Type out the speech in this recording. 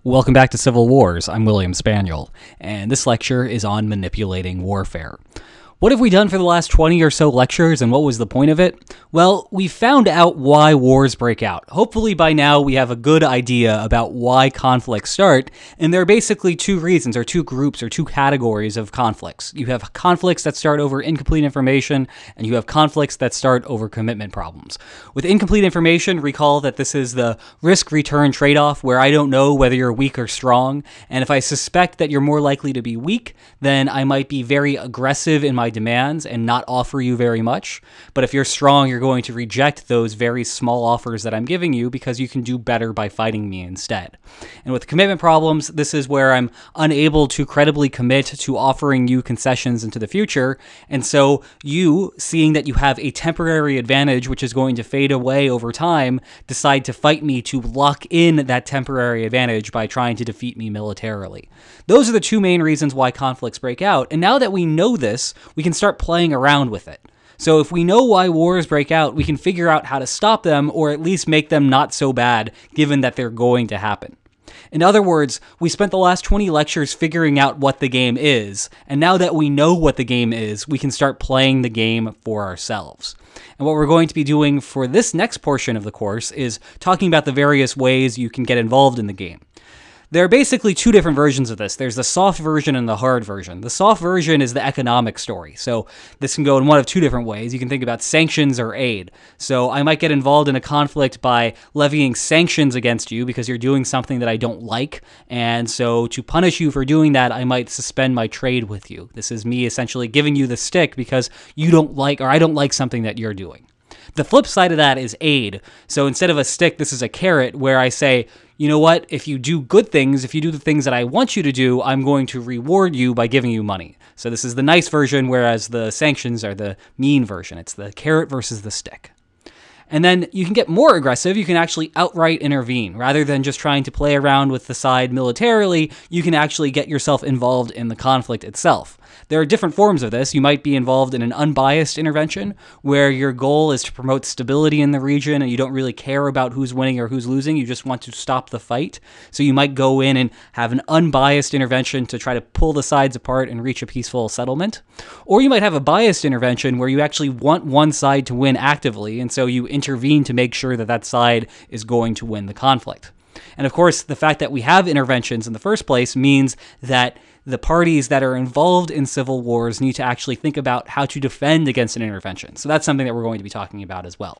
Welcome back to Civil Wars. I'm William Spaniel, and this lecture is on manipulating warfare. What have we done for the last 20 or so lectures, and what was the point of it? Well, we found out why wars break out. Hopefully by now we have a good idea about why conflicts start, and there are basically two reasons, or two groups, or two categories of conflicts. You have conflicts that start over incomplete information, and you have conflicts that start over commitment problems. With incomplete information, recall that this is the risk-return trade-off, where I don't know whether you're weak or strong, and if I suspect that you're more likely to be weak, then I might be very aggressive in my demands and not offer you very much. But if you're strong, you're going to reject those very small offers that I'm giving you because you can do better by fighting me instead. And with commitment problems, this is where I'm unable to credibly commit to offering you concessions into the future. And so you, seeing that you have a temporary advantage which is going to fade away over time, decide to fight me to lock in that temporary advantage by trying to defeat me militarily. Those are the two main reasons why conflicts break out. And now that we know this, we can start playing around with it. So if we know why wars break out, we can figure out how to stop them, or at least make them not so bad, given that they're going to happen. In other words, we spent the last 20 lectures figuring out what the game is, and now that we know what the game is, we can start playing the game for ourselves. And what we're going to be doing for this next portion of the course is talking about the various ways you can get involved in the game. There are basically two different versions of this. There's the soft version and the hard version. The soft version is the economic story. So this can go in one of two different ways. You can think about sanctions or aid. So I might get involved in a conflict by levying sanctions against you because you're doing something that I don't like. And so to punish you for doing that, I might suspend my trade with you. This is me essentially giving you the stick because you don't like, or I don't like something that you're doing. The flip side of that is aid. So instead of a stick, this is a carrot where I say, you know what, if you do good things, if you do the things that I want you to do, I'm going to reward you by giving you money. So this is the nice version, whereas the sanctions are the mean version. It's the carrot versus the stick. And then you can get more aggressive. You can actually outright intervene. Rather than just trying to play around with the side militarily, you can actually get yourself involved in the conflict itself. There are different forms of this. You might be involved in an unbiased intervention, where your goal is to promote stability in the region and you don't really care about who's winning or who's losing. You just want to stop the fight. So you might go in and have an unbiased intervention to try to pull the sides apart and reach a peaceful settlement. Or you might have a biased intervention where you actually want one side to win actively, and so you intervene to make sure that that side is going to win the conflict. And of course, the fact that we have interventions in the first place means that the parties that are involved in civil wars need to actually think about how to defend against an intervention. So that's something that we're going to be talking about as well.